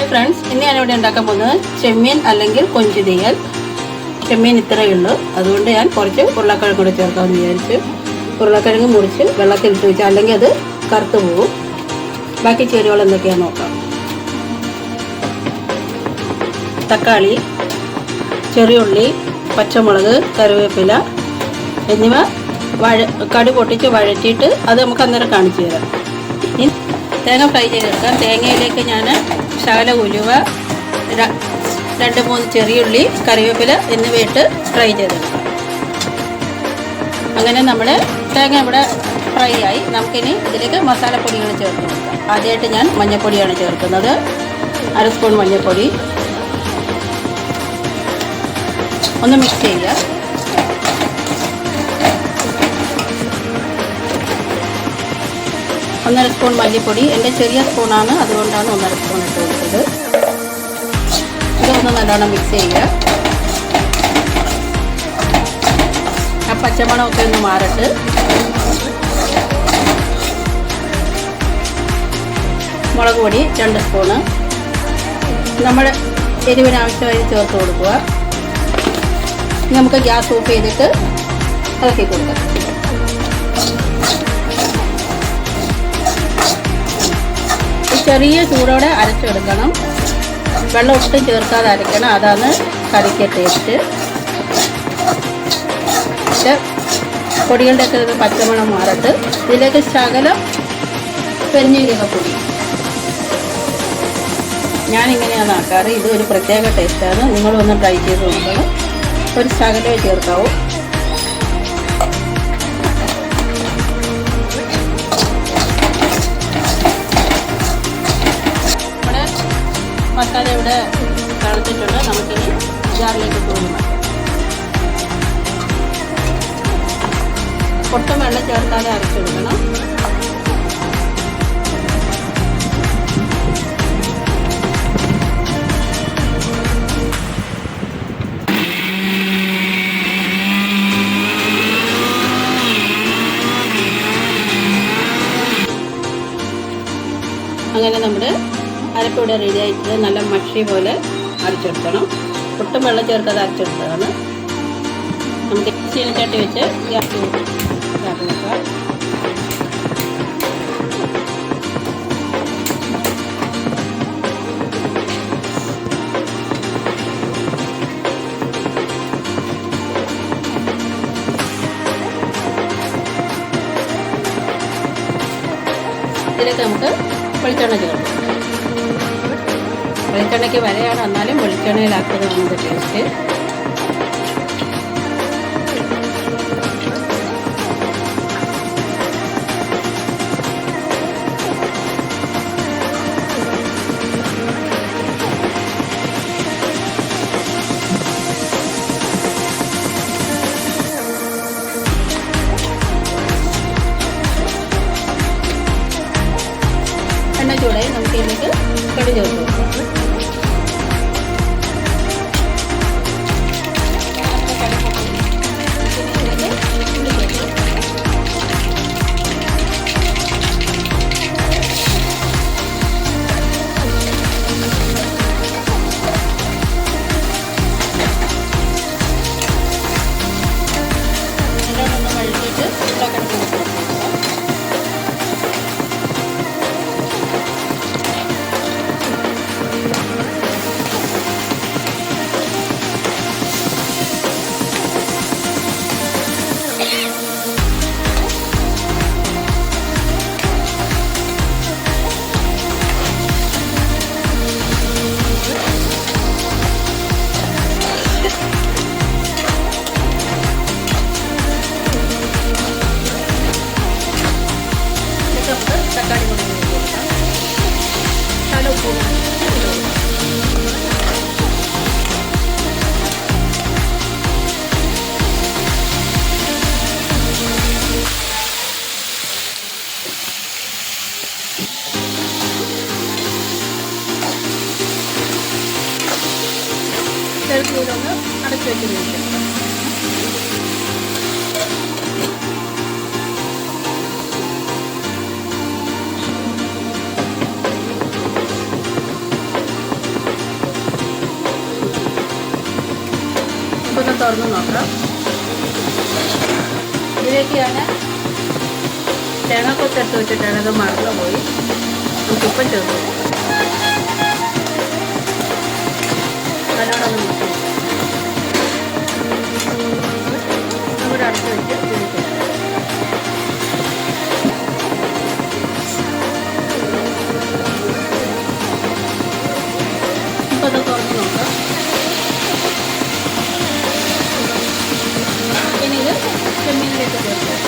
Friends, ഇന്ന് ഞാനിവിടെ ഉണ്ടാക്കാൻ പോകുന്നത് ചെമ്മീൻ അല്ലെങ്കിൽ കൊഞ്ച് തീയൽ. ചെമ്മീൻ ഇത്രയേ ഉള്ളൂ, അതുകൊണ്ട് ഞാൻ കുറച്ച് ഉരുളക്കിഴങ്ങ് കൂടെ ചേർക്കാമെന്ന് വിചാരിച്ചു. ഉരുളക്കിഴങ്ങ് മുറിച്ച് വെള്ളത്തിലിട്ട് വെച്ചാൽ അല്ലെങ്കിൽ അത് കറുത്ത് പോകും. ബാക്കി ചേരുവകൾ എന്തൊക്കെയാണെന്ന് നോക്കാം. തക്കാളി, ചെറിയുള്ളി, പച്ചമുളക്, കറിവേപ്പില എന്നിവ കടുക് പൊട്ടിച്ച് വഴറ്റിയിട്ട് അത് നമുക്ക് അന്നേരം കാണിച്ചു തരാം. ഇനി തേങ്ങ ഫ്രൈ ചെയ്തെടുക്കാം. തേങ്ങയിലേക്ക് ഞാൻ ശകല ഉലുവ, 2-3 ചെറിയുള്ളി, കറിവേപ്പില എന്നിവയിട്ട് ഫ്രൈ ചെയ്തെടുക്കാം. അങ്ങനെ നമ്മുടെ തേങ്ങ ഇവിടെ ഫ്രൈ ആയി. നമുക്കിനി ഇതിലേക്ക് മസാലപ്പൊടികൾ ചേർത്ത് കൊടുക്കാം. ആദ്യമായിട്ട് ഞാൻ മഞ്ഞൾപ്പൊടിയാണ് ചേർക്കുന്നത്. 1 സ്പൂൺ മഞ്ഞൾപ്പൊടി. ഒന്ന് മിക്സ് ചെയ്യുക. ഒന്നര സ്പൂൺ മല്ലിപ്പൊടി. എൻ്റെ ചെറിയ സ്പൂണാണ്, അതുകൊണ്ടാണ് 1.5 സ്പൂൺ ഇട്ട് കൊടുത്തത്. ഇതൊന്ന് നല്ലോണം മിക്സ് ചെയ്യുക. ആ പച്ചമണമൊക്കെ ഒന്ന് മാറിട്ട് മുളക് പൊടി 2 സ്പൂണ് നമ്മുടെ എരിവിന് ആവശ്യമായി ചേർത്ത് കൊടുക്കുക. നമുക്ക് ഗ്യാസ് ഓഫ് ചെയ്തിട്ട് ഇറക്കി കൊടുക്കാം. ചെറിയ ചൂടോടെ അരച്ചെടുക്കണം. വെള്ളം ഒട്ടും ചേർക്കാതെ അരയ്ക്കണം. അതാണ് കറിക്ക് ടേസ്റ്റ്. പൊടികളുടെയൊക്കെ ഒരു പച്ചമണം മാറിട്ട് ഇതിലേക്ക് ശകലം പെരിഞ്ജീരകപ്പൊടി. ഞാനിങ്ങനെയാണ് ആക്കാറ്. ഇത് ഒരു പ്രത്യേക ടേസ്റ്റാണ്. നിങ്ങളൊന്ന് ട്രൈ ചെയ്ത് നോക്കണം. ഒരു ശകലമേ ചേർക്കാവൂ. നമ്മുടെ മസാല ഇവിടെ തിളച്ചിട്ടുണ്ട്. നമുക്കിനി ജാറിലേക്ക് കോരി മാറ്റാം. ഒട്ടും വെള്ളം ചേർക്കാതെ അരച്ചെടുക്കണം. അങ്ങനെ നമ്മുടെ അരപ്പിവിടെ റെഡി ആയിട്ട് നല്ല മഷി പോലെ അരച്ചെടുക്കണം. ഒട്ടും വെള്ളം ചേർക്കാതെ അരച്ചെടുത്തതാണ്. നമുക്ക് ചീനച്ചട്ടി വെച്ച് ഗ്യാസ് വെക്കാം. ഇതിലേക്ക് നമുക്ക് വെളിച്ചെണ്ണ ചേർക്കും. വെളിച്ചെണ്ണയ്ക്ക് വിലയാണ്, എന്നാലും വെളിച്ചെണ്ണയിലാക്കുന്നതാണ് ഇത് ടേസ്റ്റ്. എണ്ണ ചൂടായി നമുക്ക് ഇതിലേക്ക് കടുക് ചേർത്ത് കൊടുക്കാം. നല്ലോണം വഴറ്റിയിട്ട് ഉരുളക്കിഴങ്ങ് തക്കാളി കൂടി കൊടുക്കാം. നല്ല ഉപ്പ് ചെറുതീരൊന്ന് അടച്ചു വെച്ച് കഴിക്കാം. തുറന്ന് നോക്കാം. ഇതിലേക്ക് ഞാൻ തേങ്ങാക്കൊത്തെടുത്ത് വെച്ചിട്ട് അത് മറന്നു പോയി. നമുക്കിപ്പം ചേർത്ത് നല്ലോണം മിക്സ് ചെയ്യും. നമ്മുടെ അടുത്ത് വെച്ച് തിരിക്കും. ഇപ്പം അത് തുറന്ന് നോക്കാം. ഇനി ഇത് ചെമ്മീനിലേക്ക് ചേർത്ത് വെക്കാം.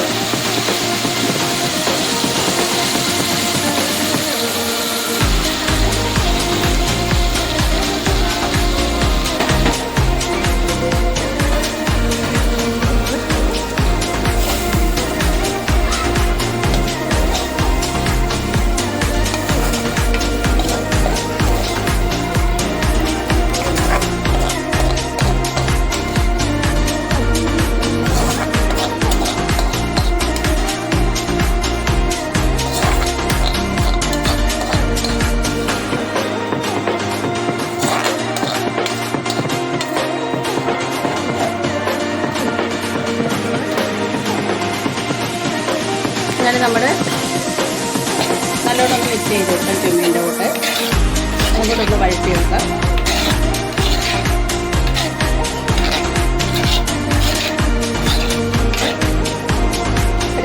അങ്ങനെ നമ്മൾ നല്ലോണം മിക്സ് ചെയ്ത് വെക്കാം. ചെമ്മീൻ്റെ കൂടെ നമുക്കിതൊന്ന് വഴറ്റി വെക്കാം.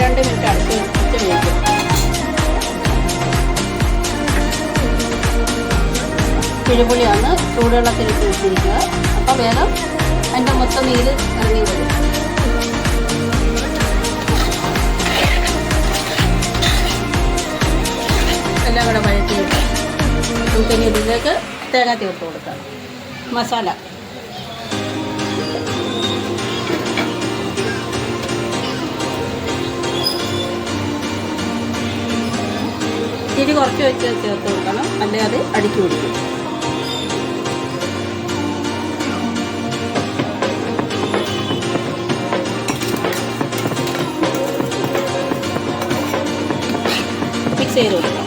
രണ്ട് മിനിറ്റ് അടുത്ത് വെച്ച് വേവിക്കും. കിഴിപുളിയാണ് ചൂടുവെള്ളത്തിലിട്ട് വെച്ചിരിക്കുക. അപ്പോൾ വേഗം അതിൻ്റെ മൊത്തം നീര് ഇറങ്ങി വരും. എല്ലാം കൂടെ വഴറ്റിയിട്ട് നമുക്കിനി ഇതിലേക്ക് തേങ്ങ ചേർത്ത് കൊടുക്കാം. മസാല തിരി കുറച്ച് വെച്ച് ചേർത്ത് കൊടുക്കണം, അല്ലെങ്കിൽ അത് അടിച്ചു പിടിക്കും. മിക്സ് ചെയ്ത് കൊടുക്കാം.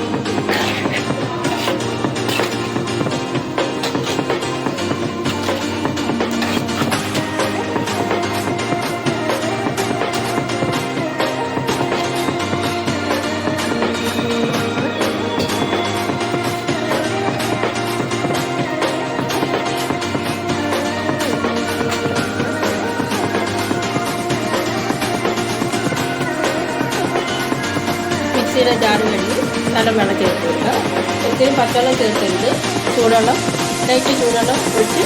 മിക്സിയുടെ ജാറ് കഴുകി നല്ല വെള്ളം ചേർത്ത് കൊടുക്കുക. ഒത്തിരി പച്ചവെള്ളം ചേർക്കരുത്. ചൂടുവെള്ളം, ലൈറ്റ് ചൂടുവെള്ളം ഒഴിച്ച്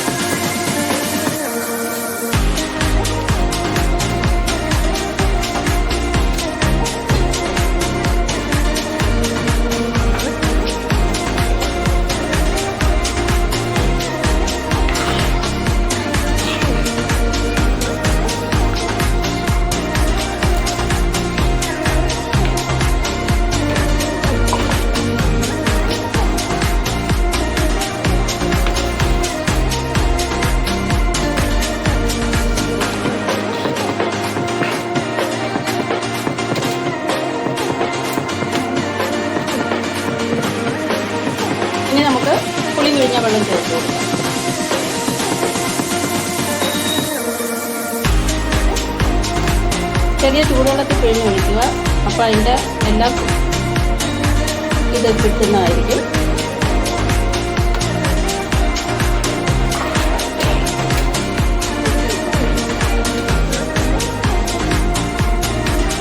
ഇനി നമുക്ക് പുളി പിഴിഞ്ഞ വെള്ളം ചേർത്ത് കൊടുക്കാം. ചെറിയ ചൂടുവെള്ളത്തിൽ പിഴിഞ്ഞ് ഒഴിക്കുക. അപ്പോൾ അതിൻ്റെ എല്ലാം ഇത് കിട്ടുന്നതായിരിക്കും.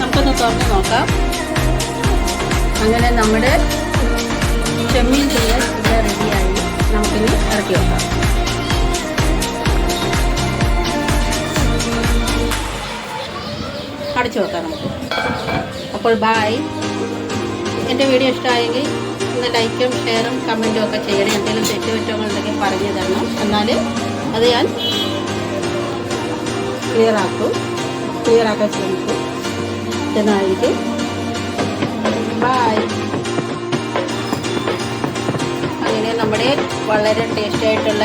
നമുക്കൊന്ന് തുറന്ന് നോക്കാം. അങ്ങനെ നമ്മുടെ ചെമ്മീൻ തീയൽ ഇവിടെ റെഡിയായി. നമുക്കിനി ഇറക്കി വെക്കാം. അടച്ചു വെക്കാം നമുക്ക്. അപ്പോൾ ബായ്. എൻ്റെ വീഡിയോ ഇഷ്ടമായെങ്കിൽ ഒന്ന് ലൈക്കും ഷെയറും കമൻറ്റും ഒക്കെ ചെയ്യണം. എന്തെങ്കിലും തെറ്റുപറ്റങ്ങളുണ്ടെങ്കിൽ പറഞ്ഞു തരണം. എന്നാൽ അത് ഞാൻ ക്ലിയറാക്കാൻ ശ്രമിക്കും. എന്നായിരിക്കും. ബായ്. അങ്ങനെ നമ്മുടെ വളരെ ടേസ്റ്റി ആയിട്ടുള്ള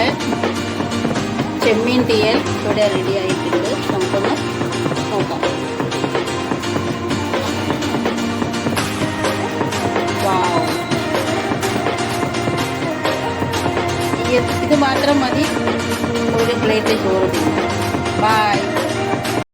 ചെമ്മീൻ തീയൽ ഇവിടെ റെഡി ആയിട്ടുണ്ട്. നമുക്കൊന്ന് നോക്കാം. ഇത് മാത്രം മതി ഒരു പ്ലേറ്റ് ചോറ് തിന്നാൻ. ബൈ.